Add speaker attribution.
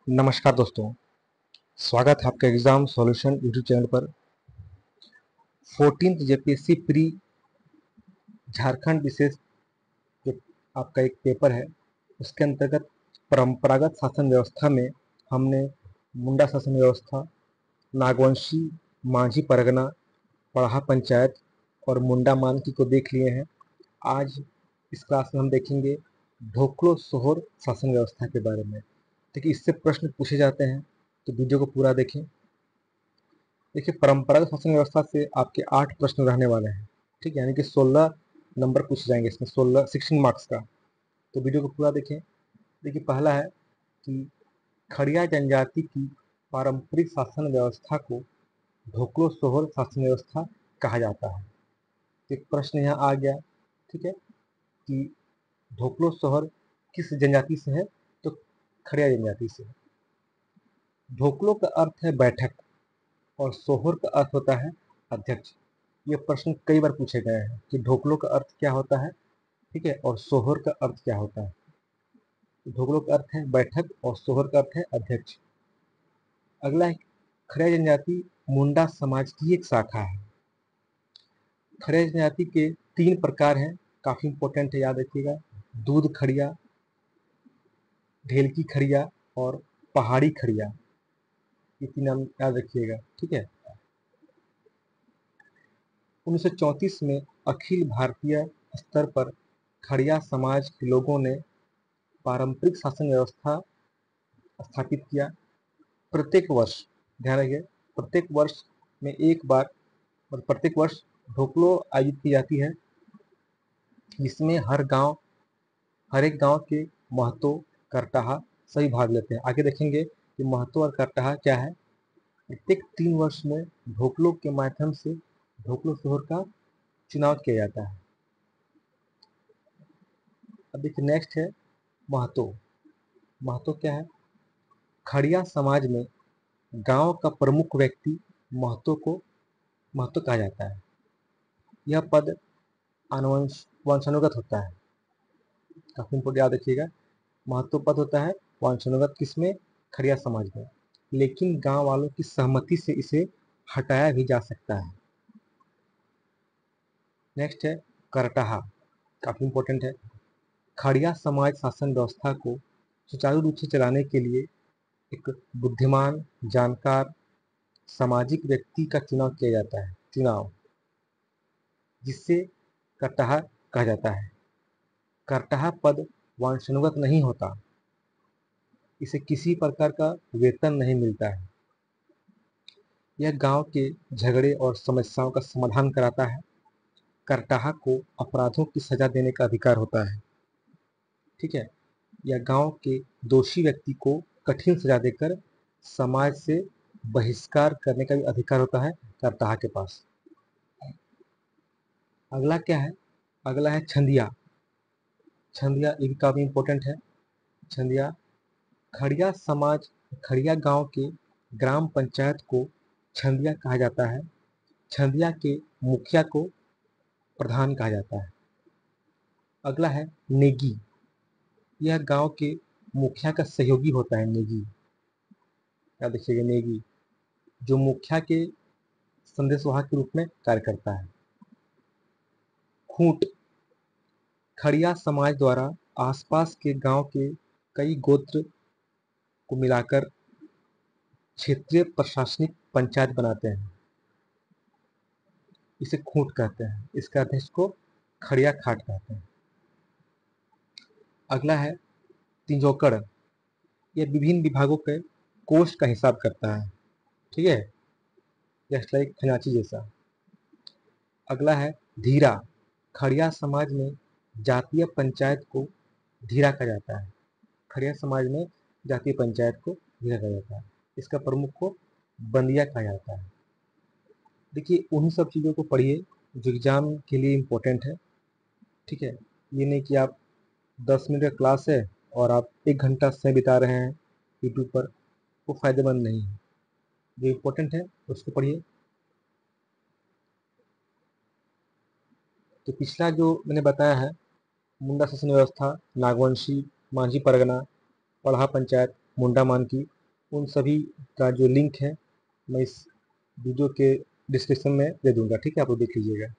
Speaker 1: नमस्कार दोस्तों, स्वागत है आपका एग्जाम सॉल्यूशन यूट्यूब चैनल पर। 14th जेपीएससी प्री झारखंड विशेष जो आपका एक पेपर है, उसके अंतर्गत परंपरागत शासन व्यवस्था में हमने मुंडा शासन व्यवस्था, नागवंशी, माझी परगना, पढ़ा पंचायत और मुंडा मानकी को देख लिए हैं। आज इस क्लास में हम देखेंगे ढोकलो सोहर शासन व्यवस्था के बारे में। देखिए, इससे प्रश्न पूछे जाते हैं, तो वीडियो को पूरा देखें। देखिए, परंपरागत शासन व्यवस्था से आपके 8 प्रश्न रहने वाले हैं। ठीक है, यानी कि 16 नंबर पूछे जाएंगे इसमें, 16 मार्क्स का। तो वीडियो को पूरा देखें। देखिए, पहला है कि खड़िया जनजाति की पारंपरिक शासन व्यवस्था को ढोकलो सोहर शासन व्यवस्था कहा जाता है। एक प्रश्न यहाँ आ गया, ठीक है, कि ढोकलो सोहर किस जनजाति से है? तो खड़िया जनजाति से है। ढोकलो का अर्थ है बैठक और सोहर का अर्थ होता है अध्यक्ष। ये प्रश्न कई बार पूछे गए हैं कि ढोकलो का अर्थ क्या होता है, ठीक है, और सोहर का अर्थ क्या होता है। ढोकलो का अर्थ है बैठक और सोहर का अर्थ है अध्यक्ष। अगला है खड़िया जनजाति मुंडा समाज की एक शाखा है। खड़िया जनजाति के 3 प्रकार हैं, काफी इंपॉर्टेंट है, याद रखिएगा। दूध खड़िया, ढेलकी खड़िया और पहाड़ी खड़िया, ये 3 नाम याद रखिएगा, ठीक है। 1934 में अखिल भारतीय स्तर पर खड़िया समाज के लोगों ने पारंपरिक शासन व्यवस्था स्थापित किया। प्रत्येक वर्ष, ध्यान रखिए, प्रत्येक वर्ष में एक बार, मतलब प्रत्येक वर्ष ढोकलो आयोजित की जाती है, जिसमें हर एक गांव के महतो, करटाहा सभी भाग लेते हैं। आगे देखेंगे कि महतो और करटाहा क्या है। प्रत्येक 3 वर्ष में ढोकलो के माध्यम से ढोकलो सोहर का चुनाव किया जाता है। अब देखिए, नेक्स्ट है महतो। महतो क्या है? खड़िया समाज में गांव का प्रमुख व्यक्ति महतो कहा जाता है। यह पद वंशानुगत होता है, काफी इंपोर्टेंट, याद रखिएगा। महतो पद होता है वंशानुगत, किसमें? खड़िया समाज में। लेकिन गांव वालों की सहमति से इसे हटाया भी जा सकता है। नेक्स्ट है करटाहा, काफी इंपॉर्टेंट है। खड़िया समाज शासन व्यवस्था को सुचारू रूप से चलाने के लिए एक बुद्धिमान, जानकार, सामाजिक व्यक्ति का चुनाव किया जाता है, जिससे करटाहा कहा जाता है। करटाहा पद वंशानुगत नहीं होता, इसे किसी प्रकार का वेतन नहीं मिलता है। यह गांव के झगड़े और समस्याओं का समाधान कराता है। करटाहा को अपराधों की सजा देने का अधिकार होता है, ठीक है। यह गांव के दोषी व्यक्ति को कठिन सजा देकर समाज से बहिष्कार करने का भी अधिकार होता है करटाहा के पास। अगला क्या है? अगला है छंदिया। छंदिया, ये भी काफी इंपॉर्टेंट है। छंदिया खड़िया गांव के ग्राम पंचायत को छंदिया कहा जाता है। छंदिया के मुखिया को प्रधान कहा जाता है। अगला है नेगी। यह गांव के मुखिया का सहयोगी होता है, नेगी, याद रखिएगा, नेगी, जो मुखिया के संदेशवाहक के रूप में कार्य करता है। खूंट, खड़िया समाज द्वारा आसपास के गांव के कई गोत्र को मिलाकर क्षेत्रीय प्रशासनिक पंचायत बनाते हैं, इसे खूंट कहते हैं। इसका अध्यक्ष को खड़िया खाट कहते हैं। अगला है तिजोकड़। यह विभिन्न विभागों के कोष का हिसाब करता है, ठीक है, जस्ट लाइक खजांची जैसा। अगला है धीरा। खड़िया समाज में जातीय पंचायत को धीरा कहा जाता है। खड़िया समाज में जातीय पंचायत को धीरा कहा जाता है। इसका प्रमुख को बंदिया कहा जाता है। देखिए, उन्हीं सब चीज़ों को पढ़िए जो एग्जाम के लिए इम्पोर्टेंट है, ठीक है। ये नहीं कि आप 10 मिनट का क्लास है और आप 1 घंटा समय बिता रहे हैं यूट्यूब पर, वो फायदेमंद नहीं है। जो इम्पोर्टेंट है उसको पढ़िए। तो पिछला जो मैंने बताया है, मुंडा शासन व्यवस्था, नागवंशी, माझी परगना, पढ़ा पंचायत, मुंडा मानकी, उन सभी का जो लिंक है मैं इस वीडियो के डिस्क्रिप्शन में दे दूंगा। ठीक है, आप लोग देख लीजिएगा।